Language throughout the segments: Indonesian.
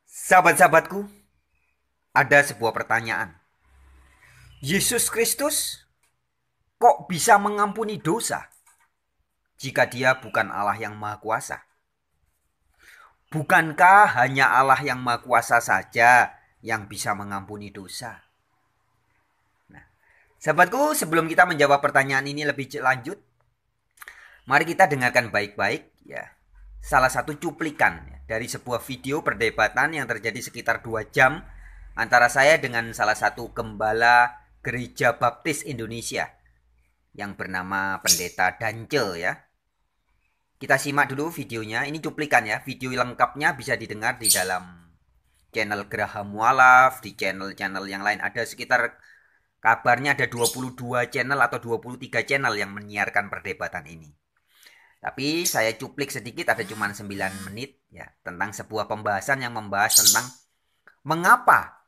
Sahabat-sahabatku, ada sebuah pertanyaan. Yesus Kristus kok bisa mengampuni dosa jika dia bukan Allah yang Maha Kuasa? Bukankah hanya Allah yang Maha Kuasa saja yang bisa mengampuni dosa? Nah, sahabatku, sebelum kita menjawab pertanyaan ini lebih lanjut, mari kita dengarkan baik-baik ya. Salah satu cuplikan ya, dari sebuah video perdebatan yang terjadi sekitar 2 jam antara saya dengan salah satu gembala Gereja Baptis Indonesia yang bernama Pendeta Dance ya. Kita simak dulu videonya. Ini cuplikan ya. Video lengkapnya bisa didengar di dalam channel Graham Mualaf, di channel-channel yang lain. Ada sekitar kabarnya ada 22 channel atau 23 channel yang menyiarkan perdebatan ini. Tapi saya cuplik sedikit, ada cuma 9 menit ya, tentang sebuah pembahasan yang membahas tentang mengapa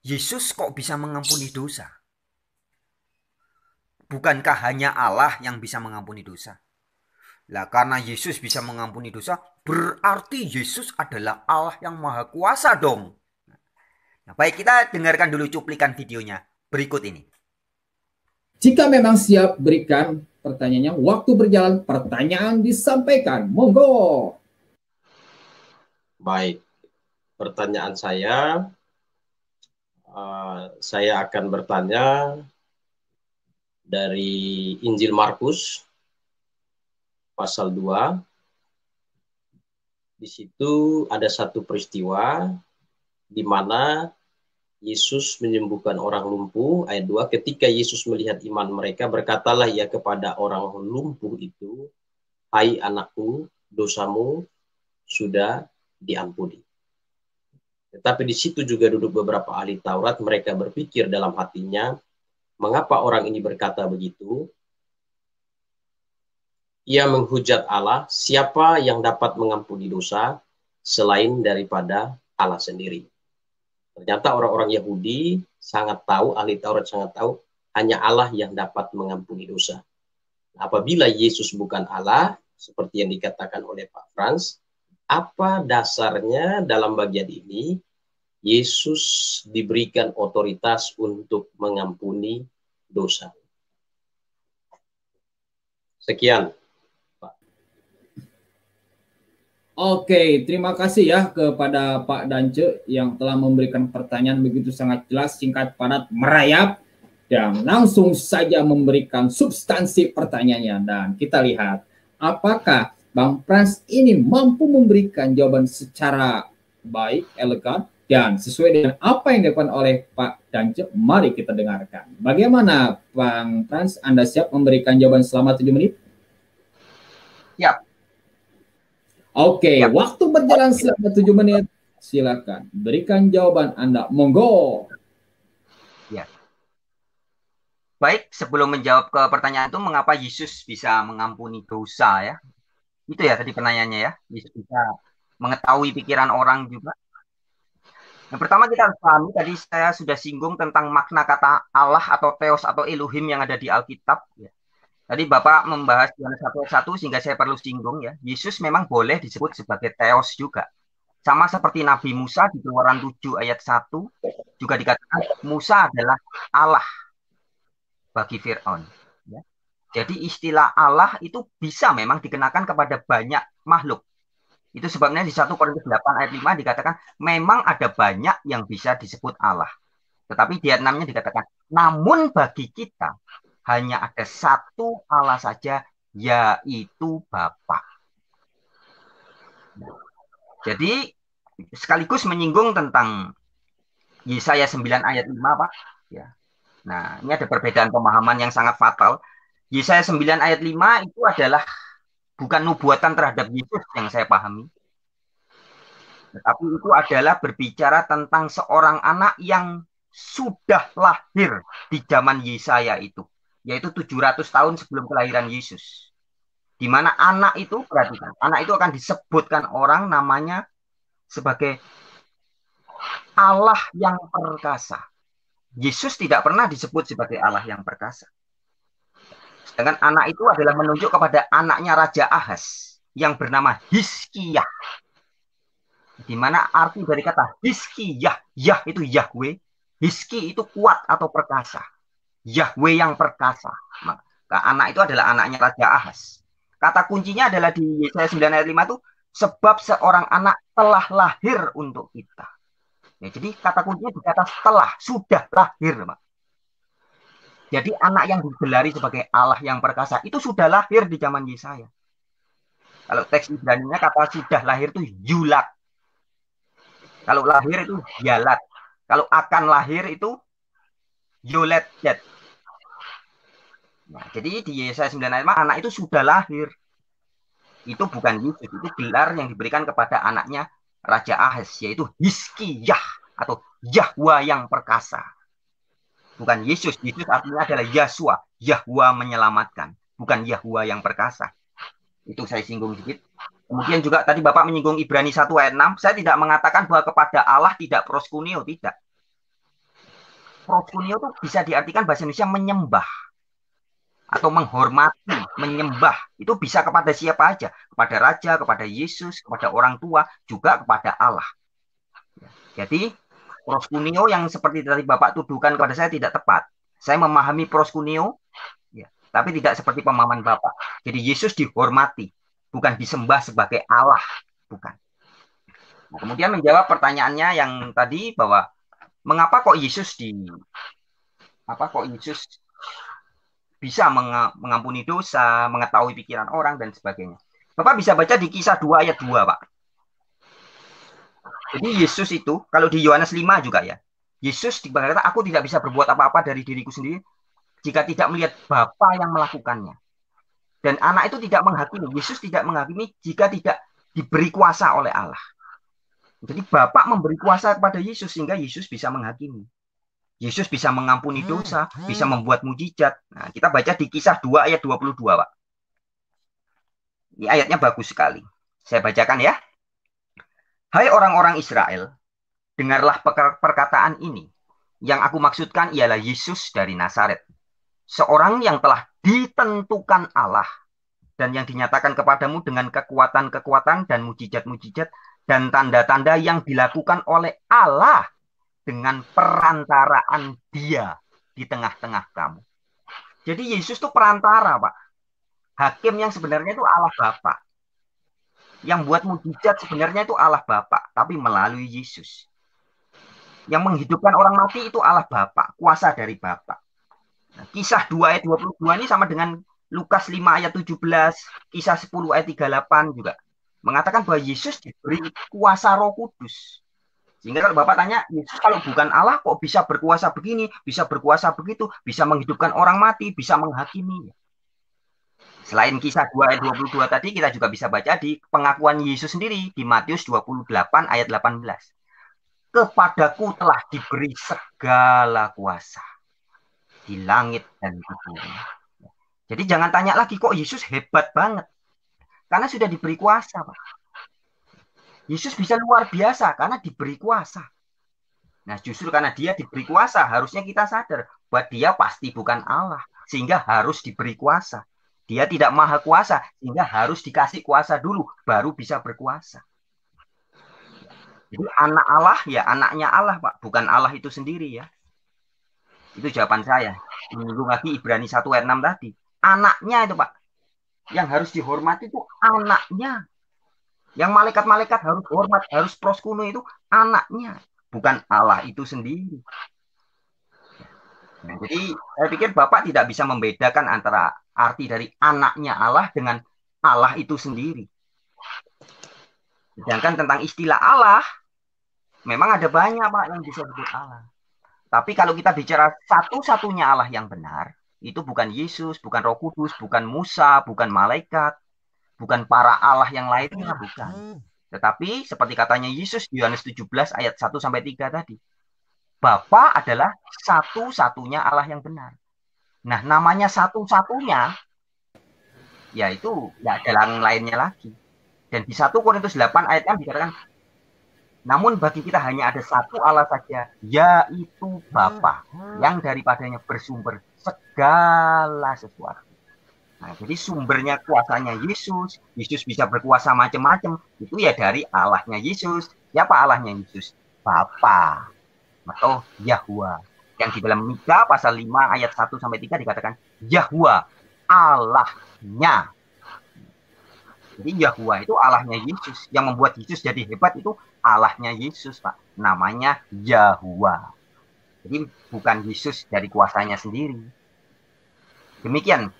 Yesus kok bisa mengampuni dosa. Bukankah hanya Allah yang bisa mengampuni dosa? Lah karena Yesus bisa mengampuni dosa, berarti Yesus adalah Allah yang Maha Kuasa dong. Nah, baik, kita dengarkan dulu cuplikan videonya berikut ini. Jika memang siap, berikan pertanyaannya. Waktu berjalan, pertanyaan disampaikan. Monggo. Baik, pertanyaan saya akan bertanya dari Injil Markus pasal 2. Di situ ada satu peristiwa di mana Yesus menyembuhkan orang lumpuh. Ayat 2, ketika Yesus melihat iman mereka, berkatalah ia kepada orang lumpuh itu, "Hai anakku, dosamu sudah diampuni." Tetapi di situ juga duduk beberapa ahli Taurat. Mereka berpikir dalam hatinya, mengapa orang ini berkata begitu? Ia menghujat Allah, siapa yang dapat mengampuni dosa selain daripada Allah sendiri. Ternyata orang-orang Yahudi sangat tahu, ahli Taurat sangat tahu, hanya Allah yang dapat mengampuni dosa. Apabila Yesus bukan Allah, seperti yang dikatakan oleh Pak Frans, apa dasarnya dalam bagian ini Yesus diberikan otoritas untuk mengampuni dosa? Sekian. Oke, terima kasih ya kepada Pak Dance yang telah memberikan pertanyaan begitu sangat jelas, singkat, padat, merayap, dan langsung saja memberikan substansi pertanyaannya. Dan kita lihat apakah Bang Frans ini mampu memberikan jawaban secara baik, elegan, dan sesuai dengan apa yang dilakukan oleh Pak Dance. Mari kita dengarkan. Bagaimana Bang Frans, Anda siap memberikan jawaban selama 7 menit? Siap. Oke, waktu berjalan selama 7 menit. Silakan berikan jawaban Anda. Monggo. Ya. Baik, sebelum menjawab ke pertanyaan itu, mengapa Yesus bisa mengampuni dosa ya? Itu ya tadi pertanyaannya ya. Yesus bisa mengetahui pikiran orang juga. Yang pertama kita harus pahami, tadi saya sudah singgung tentang makna kata Allah atau Theos atau Elohim yang ada di Alkitab. Ya. Tadi Bapak membahas Yohanes 1 ayat 1 sehingga saya perlu singgung ya. Yesus memang boleh disebut sebagai Theos juga. Sama seperti Nabi Musa di Keluaran 7 ayat 1 juga dikatakan Musa adalah Allah bagi Fir'aun. Ya. Jadi istilah Allah itu bisa memang dikenakan kepada banyak makhluk. Itu sebabnya di 1 Korintus 8 ayat 5 dikatakan memang ada banyak yang bisa disebut Allah. Tetapi di ayat 6-nya dikatakan namun bagi kita hanya ada satu Allah saja, yaitu Bapa. Jadi sekaligus menyinggung tentang Yesaya 9 ayat 5, Pak. Ya. Nah, ini ada perbedaan pemahaman yang sangat fatal. Yesaya 9 ayat 5 itu adalah bukan nubuatan terhadap Yesus yang saya pahami. Tetapi itu adalah berbicara tentang seorang anak yang sudah lahir di zaman Yesaya itu. Yaitu 700 tahun sebelum kelahiran Yesus. Di mana anak itu, perhatikan, anak itu akan disebutkan orang namanya sebagai Allah yang perkasa. Yesus tidak pernah disebut sebagai Allah yang perkasa. Sedangkan anak itu adalah menunjuk kepada anaknya Raja Ahaz yang bernama Hizkiah. Di mana arti dari kata Hiski, Yah itu Yahweh, Hiski itu kuat atau perkasa. Yahweh yang perkasa. Maka anak itu adalah anaknya Raja Ahaz. Kata kuncinya adalah di Yesaya 9 ayat 5 itu, sebab seorang anak telah lahir untuk kita. Ya, jadi kata kuncinya di kata setelah, sudah lahir. Pak. Jadi anak yang digelari sebagai Allah yang perkasa itu sudah lahir di zaman Yesaya. Kalau teks Ibrani-nya kata sudah lahir itu yulat. Kalau lahir itu yalat. Kalau akan lahir itu yolet. Nah, jadi di Yesaya 9 ayat 5 anak itu sudah lahir. Itu bukan Yesus, itu gelar yang diberikan kepada anaknya Raja Ahaz, yaitu Hiskiyah atau Yahwa yang perkasa. Bukan Yesus, Yesus artinya adalah Yasua, Yahwa menyelamatkan, bukan Yahwa yang perkasa. Itu saya singgung sedikit. Kemudian juga tadi Bapak menyinggung Ibrani 1 ayat 6, saya tidak mengatakan bahwa kepada Allah tidak proskuneo, tidak. Proskuneo itu bisa diartikan bahasa Indonesia menyembah atau menghormati, menyembah. Itu bisa kepada siapa aja, kepada raja, kepada Yesus, kepada orang tua, juga kepada Allah. Jadi proskuneo yang seperti tadi Bapak tuduhkan kepada saya tidak tepat. Saya memahami proskuneo, ya, tapi tidak seperti pemahaman Bapak. Jadi Yesus dihormati, bukan disembah sebagai Allah, bukan. Nah, kemudian menjawab pertanyaannya yang tadi bahwa mengapa kok Yesus bisa mengampuni dosa, mengetahui pikiran orang, dan sebagainya. Bapak bisa baca di Kisah 2 ayat 2, Pak. Jadi Yesus itu, kalau di Yohanes 5 juga ya, Yesus berkata, aku tidak bisa berbuat apa-apa dari diriku sendiri jika tidak melihat Bapa yang melakukannya. Dan anak itu tidak menghakimi, Yesus tidak menghakimi jika tidak diberi kuasa oleh Allah. Jadi Bapa memberi kuasa kepada Yesus sehingga Yesus bisa menghakimi. Yesus bisa mengampuni dosa, bisa membuat mujizat. Nah, kita baca di Kisah 2 ayat 22, Pak. Ini ayatnya bagus sekali. Saya bacakan ya. Hai orang-orang Israel, dengarlah perkataan ini. Yang aku maksudkan ialah Yesus dari Nazaret. Seorang yang telah ditentukan Allah dan yang dinyatakan kepadamu dengan kekuatan-kekuatan dan mujizat-mujizat dan tanda-tanda yang dilakukan oleh Allah dengan perantaraan Dia di tengah-tengah kamu. Jadi Yesus itu perantara, Pak. Hakim yang sebenarnya itu Allah Bapa. Yang buat mujizat sebenarnya itu Allah Bapa, tapi melalui Yesus. Yang menghidupkan orang mati itu Allah Bapa, kuasa dari Bapa. Nah, Kisah 2 ayat 22 ini sama dengan Lukas 5 ayat 17, Kisah 10 ayat 38 juga. Mengatakan bahwa Yesus diberi kuasa Roh Kudus. Sehingga kalau Bapak tanya, Yesus kalau bukan Allah kok bisa berkuasa begini, bisa berkuasa begitu, bisa menghidupkan orang mati, bisa menghakimi. Selain Kisah 2 ayat 22 tadi, kita juga bisa baca di pengakuan Yesus sendiri di Matius 28 ayat 18. Kepadaku telah diberi segala kuasa di langit dan di bumi. Jadi jangan tanya lagi kok Yesus hebat banget. Karena sudah diberi kuasa, Pak. Yesus bisa luar biasa karena diberi kuasa. Nah, justru karena dia diberi kuasa, harusnya kita sadar bahwa dia pasti bukan Allah, sehingga harus diberi kuasa. Dia tidak maha kuasa, sehingga harus dikasih kuasa dulu, baru bisa berkuasa. Jadi anak Allah, ya anaknya Allah, Pak. Bukan Allah itu sendiri, ya. Itu jawaban saya. Menyinggung lagi Ibrani 1 ayat 6 tadi. Anaknya itu, Pak. Yang harus dihormati itu anaknya. Yang malaikat-malaikat harus hormat, harus proskuno itu anaknya, bukan Allah itu sendiri. Nah, jadi saya pikir Bapak tidak bisa membedakan antara arti dari anaknya Allah dengan Allah itu sendiri. Sedangkan tentang istilah Allah, memang ada banyak Pak yang bisa disebut Allah. Tapi kalau kita bicara satu-satunya Allah yang benar, itu bukan Yesus, bukan Roh Kudus, bukan Musa, bukan malaikat, bukan para Allah yang lainnya, bukan. Tetapi seperti katanya Yesus di Yohanes 17 ayat 1-3 tadi. Bapa adalah satu-satunya Allah yang benar. Nah, namanya satu-satunya, yaitu ya ada yang lainnya lagi. Dan di 1 Korintus 8 ayat 6 dikatakan, namun bagi kita hanya ada satu Allah saja, yaitu Bapa, yang daripadanya bersumber segala sesuatu. Nah, jadi sumbernya kuasanya Yesus. Yesus bisa berkuasa macam-macam. Itu ya dari Allahnya Yesus. Siapa Allahnya Yesus? Bapa atau Yahwa. Yang di dalam Mika pasal 5 ayat 1 sampai 3 dikatakan Yahwa, Allahnya. Jadi Yahwa itu Allahnya Yesus. Yang membuat Yesus jadi hebat itu Allahnya Yesus, Pak. Namanya Yahwa. Jadi bukan Yesus dari kuasanya sendiri. Demikian.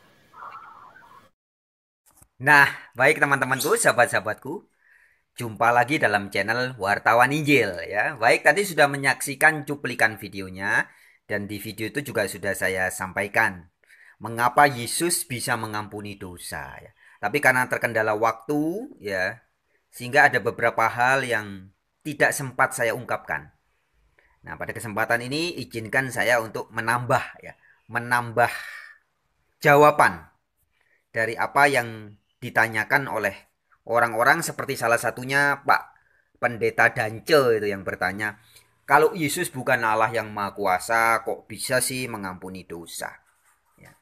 Nah, baik teman-temanku, sahabat-sahabatku. Jumpa lagi dalam channel Wartawan Injil ya. Baik, tadi sudah menyaksikan cuplikan videonya dan di video itu juga sudah saya sampaikan mengapa Yesus bisa mengampuni dosa ya. Tapi karena terkendala waktu ya, sehingga ada beberapa hal yang tidak sempat saya ungkapkan. Nah, pada kesempatan ini izinkan saya untuk menambah jawaban dari apa yang ditanyakan oleh orang-orang, seperti salah satunya Pak Pendeta Dance itu yang bertanya, kalau Yesus bukan Allah yang Maha Kuasa, kok bisa sih mengampuni dosa? Ya.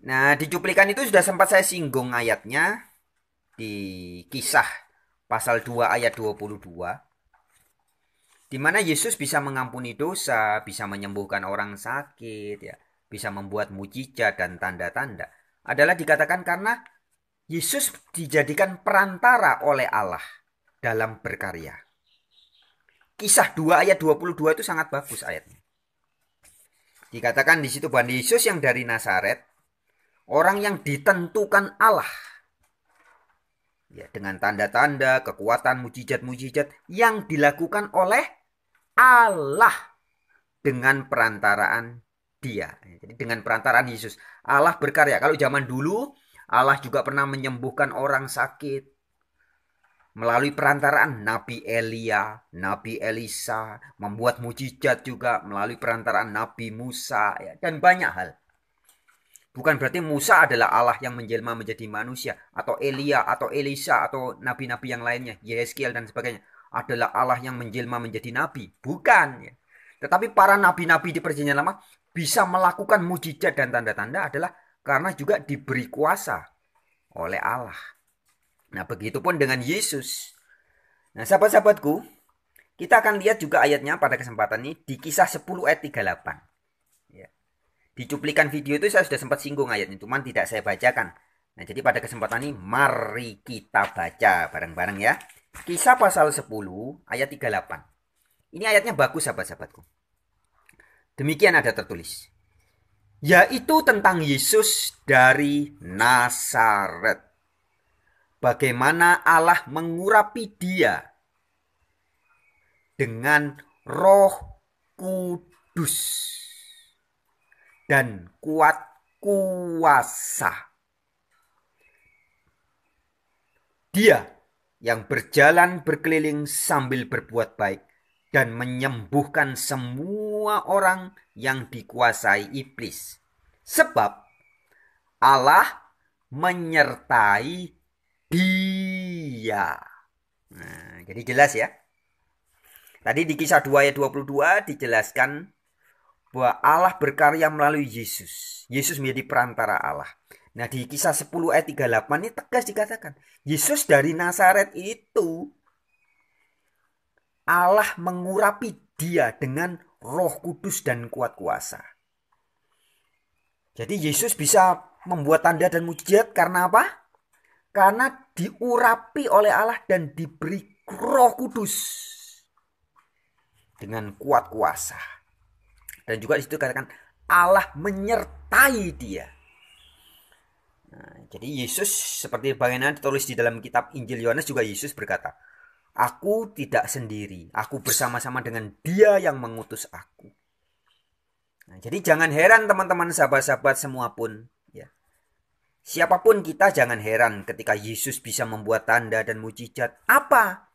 Nah, di cuplikan itu sudah sempat saya singgung ayatnya di Kisah pasal 2 ayat 22, di mana Yesus bisa mengampuni dosa, bisa menyembuhkan orang sakit, ya, bisa membuat mujizat dan tanda-tanda, adalah dikatakan karena Yesus dijadikan perantara oleh Allah dalam berkarya. Kisah 2 ayat 22 itu sangat bagus ayatnya. Dikatakan di situ bahwa Yesus yang dari Nazaret, orang yang ditentukan Allah, ya, dengan tanda-tanda, kekuatan, mujizat-mujizat yang dilakukan oleh Allah dengan perantaraan Dia. Jadi dengan perantaraan Yesus, Allah berkarya. Kalau zaman dulu Allah juga pernah menyembuhkan orang sakit melalui perantaraan Nabi Elia, Nabi Elisa, membuat mujizat juga melalui perantaraan Nabi Musa, ya, dan banyak hal. Bukan berarti Musa adalah Allah yang menjelma menjadi manusia, atau Elia, atau Elisa, atau nabi-nabi yang lainnya, Yeskiel dan sebagainya, adalah Allah yang menjelma menjadi nabi. Bukan. Ya. Tetapi para nabi-nabi di Perjanjian Lama bisa melakukan mujizat dan tanda-tanda adalah karena juga diberi kuasa oleh Allah. Nah, begitupun dengan Yesus. Nah, sahabat-sahabatku, kita akan lihat juga ayatnya pada kesempatan ini di Kisah 10 ayat 38. Ya. Di cuplikan video itu saya sudah sempat singgung ayatnya, cuman tidak saya bacakan. Nah, jadi pada kesempatan ini mari kita baca bareng-bareng ya. Kisah pasal 10 ayat 38. Ini ayatnya bagus, sahabat-sahabatku. Demikian ada tertulis, yaitu tentang Yesus dari Nazaret. Bagaimana Allah mengurapi Dia dengan Roh Kudus dan kuat kuasa. Dia yang berjalan berkeliling sambil berbuat baik dan menyembuhkan semua orang yang dikuasai iblis. Sebab Allah menyertai Dia. Nah, jadi jelas ya. Tadi di Kisah 2 ayat 22 dijelaskan bahwa Allah berkarya melalui Yesus. Yesus menjadi perantara Allah. Nah, di Kisah 10 ayat 38 ini tegas dikatakan, Yesus dari Nazaret itu Allah mengurapi Dia dengan Roh Kudus dan kuat kuasa. Jadi Yesus bisa membuat tanda dan mujizat karena apa? Karena diurapi oleh Allah dan diberi Roh Kudus dengan kuat kuasa. Dan juga disitu katakan Allah menyertai Dia. Nah, jadi Yesus seperti bagaimana ditulis di dalam kitab Injil Yohanes juga Yesus berkata, aku tidak sendiri, aku bersama-sama dengan Dia yang mengutus aku. Nah, jadi jangan heran teman-teman, sahabat-sahabat semua pun, ya. Siapapun kita jangan heran ketika Yesus bisa membuat tanda dan mujizat. Apa?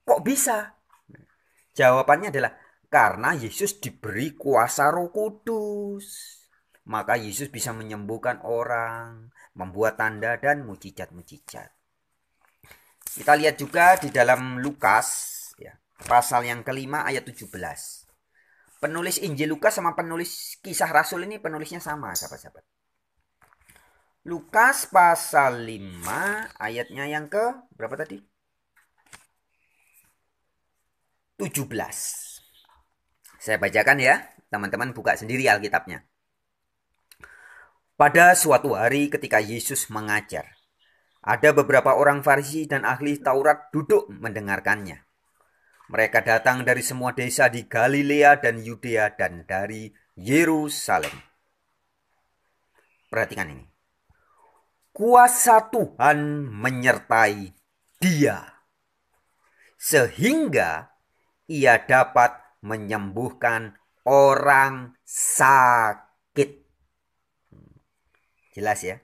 Kok bisa? Nah, jawabannya adalah karena Yesus diberi kuasa Roh Kudus. Maka Yesus bisa menyembuhkan orang, membuat tanda dan mujizat-mujizat. Kita lihat juga di dalam Lukas, ya, pasal yang kelima ayat 17. Penulis Injil Lukas sama penulis Kisah Rasul ini penulisnya sama, sahabat-sahabat. Lukas pasal 5 ayatnya yang ke berapa tadi? 17. Saya bacakan ya, teman-teman buka sendiri Alkitabnya. Pada suatu hari ketika Yesus mengajar, ada beberapa orang Farisi dan ahli Taurat duduk mendengarkannya. Mereka datang dari semua desa di Galilea dan Yudea dan dari Yerusalem. Perhatikan ini. Kuasa Tuhan menyertai dia, sehingga ia dapat menyembuhkan orang sakit. Jelas ya.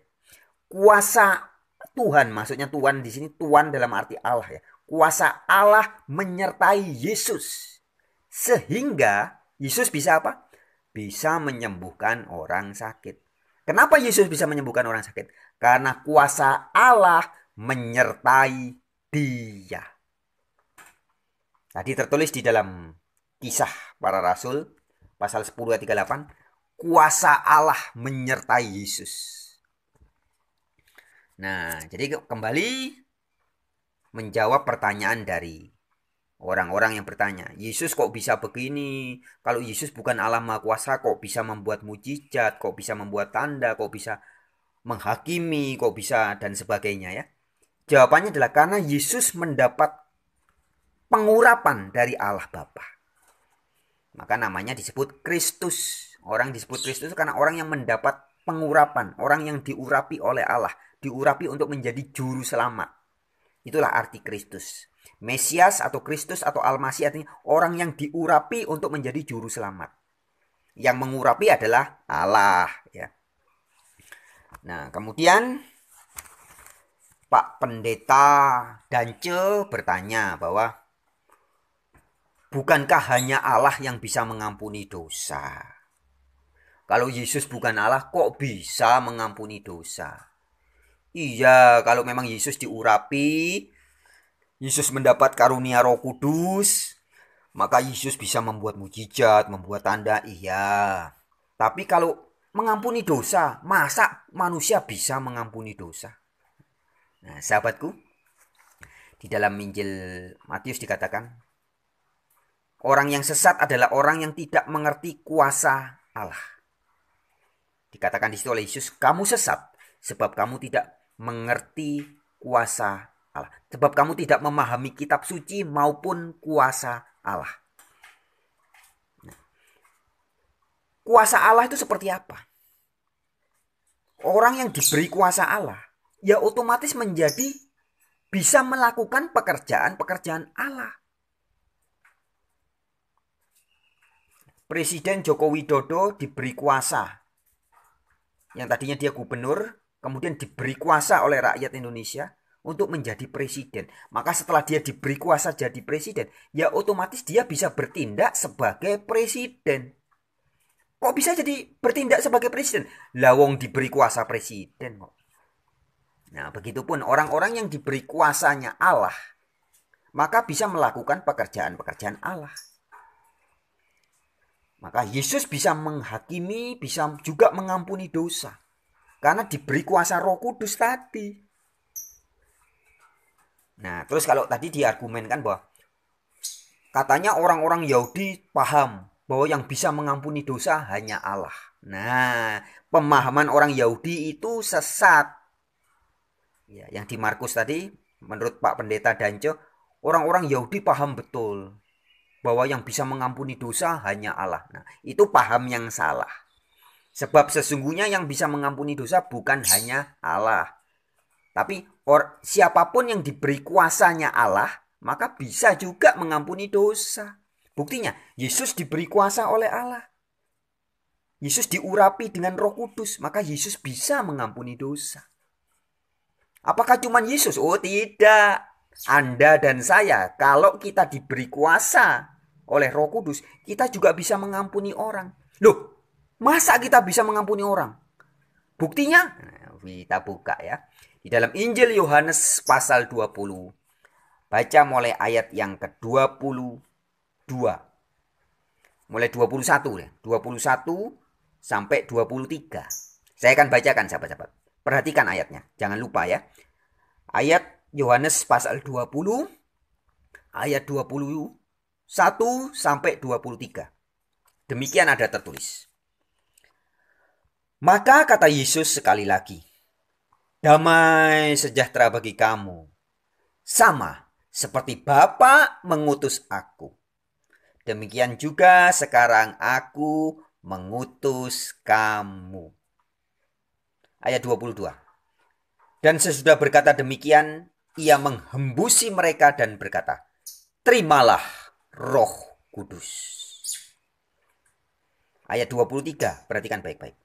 Kuasa Tuhan, maksudnya Tuhan di sini Tuhan dalam arti Allah ya. Kuasa Allah menyertai Yesus, sehingga Yesus bisa apa? Bisa menyembuhkan orang sakit. Kenapa Yesus bisa menyembuhkan orang sakit? Karena kuasa Allah menyertai dia. Tadi tertulis di dalam Kisah Para Rasul pasal 10 ayat 38, kuasa Allah menyertai Yesus. Nah, jadi kembali menjawab pertanyaan dari orang-orang yang bertanya, Yesus kok bisa begini? Kalau Yesus bukan Allah Maha Kuasa, kok bisa membuat mujizat, kok bisa membuat tanda, kok bisa menghakimi, kok bisa dan sebagainya ya. Jawabannya adalah karena Yesus mendapat pengurapan dari Allah Bapa. Maka namanya disebut Kristus. Orang disebut Kristus karena orang yang mendapat pengurapan, orang yang diurapi oleh Allah, diurapi untuk menjadi juru selamat. Itulah arti Kristus. Mesias atau Kristus atau Al-Masih artinya orang yang diurapi untuk menjadi juru selamat. Yang mengurapi adalah Allah ya. Nah, kemudian Pak Pendeta Dance bertanya bahwa bukankah hanya Allah yang bisa mengampuni dosa? Kalau Yesus bukan Allah, kok bisa mengampuni dosa? Iya, kalau memang Yesus diurapi, Yesus mendapat karunia Roh Kudus, maka Yesus bisa membuat mujizat, membuat tanda, iya. Tapi kalau mengampuni dosa, masa manusia bisa mengampuni dosa? Nah, sahabatku, di dalam Injil Matius dikatakan, orang yang sesat adalah orang yang tidak mengerti kuasa Allah. Dikatakan di situ oleh Yesus, kamu sesat sebab kamu tidak mengerti kuasa Allah. Sebab kamu tidak memahami kitab suci maupun kuasa Allah. Nah, kuasa Allah itu seperti apa? Orang yang diberi kuasa Allah, ya otomatis menjadi bisa melakukan pekerjaan-pekerjaan Allah. Presiden Joko Widodo diberi kuasa. Yang tadinya dia gubernur, kemudian diberi kuasa oleh rakyat Indonesia untuk menjadi presiden. Maka setelah dia diberi kuasa jadi presiden, ya otomatis dia bisa bertindak sebagai presiden. Kok bisa jadi bertindak sebagai presiden? Lawong diberi kuasa presiden kok. Nah, begitupun orang-orang yang diberi kuasanya Allah, maka bisa melakukan pekerjaan-pekerjaan Allah. Maka Yesus bisa menghakimi, bisa juga mengampuni dosa. Karena diberi kuasa Roh Kudus tadi. Nah, terus kalau tadi diargumenkan bahwa katanya orang-orang Yahudi paham bahwa yang bisa mengampuni dosa hanya Allah. Nah, pemahaman orang Yahudi itu sesat. Ya, yang di Markus tadi, menurut Pak Pendeta Danco, orang-orang Yahudi paham betul bahwa yang bisa mengampuni dosa hanya Allah. Nah, itu paham yang salah. Sebab sesungguhnya yang bisa mengampuni dosa bukan hanya Allah. Tapi siapapun yang diberi kuasanya Allah, maka bisa juga mengampuni dosa. Buktinya, Yesus diberi kuasa oleh Allah. Yesus diurapi dengan Roh Kudus, maka Yesus bisa mengampuni dosa. Apakah cuma Yesus? Oh tidak. Anda dan saya, kalau kita diberi kuasa oleh Roh Kudus, kita juga bisa mengampuni orang. Loh, masa kita bisa mengampuni orang? Buktinya, kita buka ya. Di dalam Injil Yohanes pasal 20. Baca mulai ayat yang ke-22. Mulai 21 ya. 21 sampai 23. Saya akan bacakan sahabat-sahabat. Perhatikan ayatnya, jangan lupa ya. Ayat Yohanes pasal 20, ayat 21 sampai 23. Demikian ada tertulis. Maka kata Yesus sekali lagi, damai sejahtera bagi kamu, sama seperti Bapa mengutus aku. Demikian juga sekarang aku mengutus kamu. Ayat 22. Dan sesudah berkata demikian, ia menghembusi mereka dan berkata, terimalah Roh Kudus. Ayat 23, perhatikan baik-baik.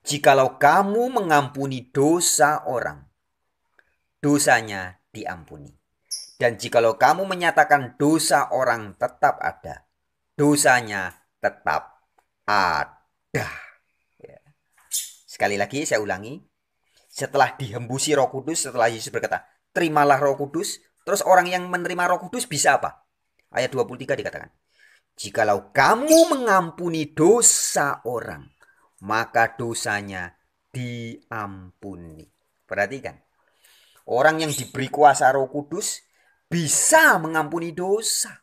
Jikalau kamu mengampuni dosa orang, dosanya diampuni. Dan jikalau kamu menyatakan dosa orang tetap ada, dosanya tetap ada. Ya. Sekali lagi saya ulangi. Setelah dihembusi Roh Kudus, setelah Yesus berkata, terimalah Roh Kudus, terus orang yang menerima Roh Kudus bisa apa? Ayat 23 dikatakan, jikalau kamu mengampuni dosa orang, maka dosanya diampuni. Perhatikan, orang yang diberi kuasa Roh Kudus bisa mengampuni dosa.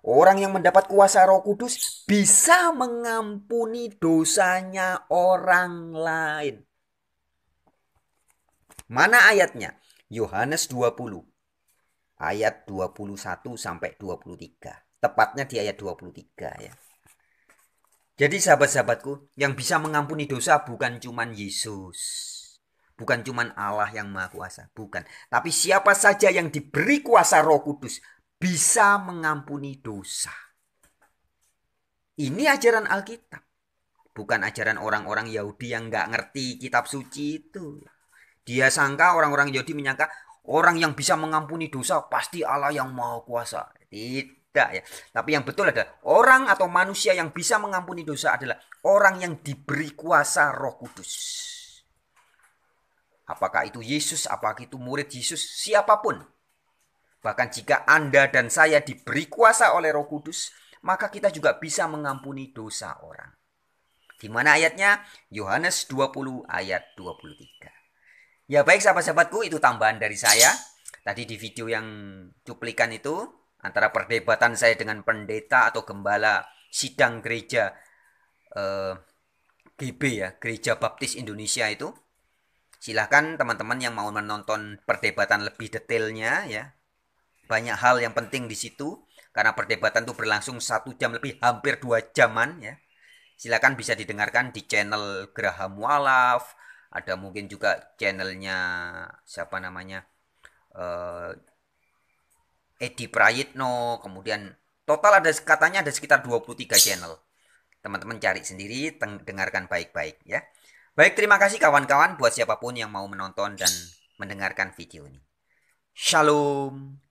Orang yang mendapat kuasa Roh Kudus bisa mengampuni dosanya orang lain. Mana ayatnya? Yohanes 20 ayat 21 sampai 23. Tepatnya di ayat 23 ya. Jadi sahabat-sahabatku, yang bisa mengampuni dosa bukan cuman Yesus. Bukan cuman Allah yang Maha Kuasa, bukan. Tapi siapa saja yang diberi kuasa Roh Kudus bisa mengampuni dosa. Ini ajaran Alkitab. Bukan ajaran orang-orang Yahudi yang nggak ngerti kitab suci itu. Dia sangka, orang-orang Yahudi menyangka orang yang bisa mengampuni dosa pasti Allah yang Maha Kuasa. Tidak ya. Tapi yang betul adalah orang atau manusia yang bisa mengampuni dosa adalah orang yang diberi kuasa Roh Kudus. Apakah itu Yesus, apakah itu murid Yesus, siapapun. Bahkan jika Anda dan saya diberi kuasa oleh Roh Kudus, maka kita juga bisa mengampuni dosa orang. Di mana ayatnya? Yohanes 20 ayat 23. Ya baik sahabat-sahabatku, itu tambahan dari saya. Tadi di video yang cuplikan itu, antara perdebatan saya dengan pendeta atau gembala sidang gereja GB ya, Gereja Baptis Indonesia itu. Silahkan teman-teman yang mau menonton perdebatan lebih detailnya ya. Banyak hal yang penting di situ. Karena perdebatan itu berlangsung 1 jam lebih, hampir 2 jaman ya. Silakan bisa didengarkan di channel Graham Walaf. Ada mungkin juga channelnya siapa namanya Edi Prayitno. Kemudian total ada katanya ada sekitar 23 channel. Teman-teman cari sendiri, dengarkan baik-baik ya. Baik, terima kasih kawan-kawan buat siapapun yang mau menonton dan mendengarkan video ini. Shalom.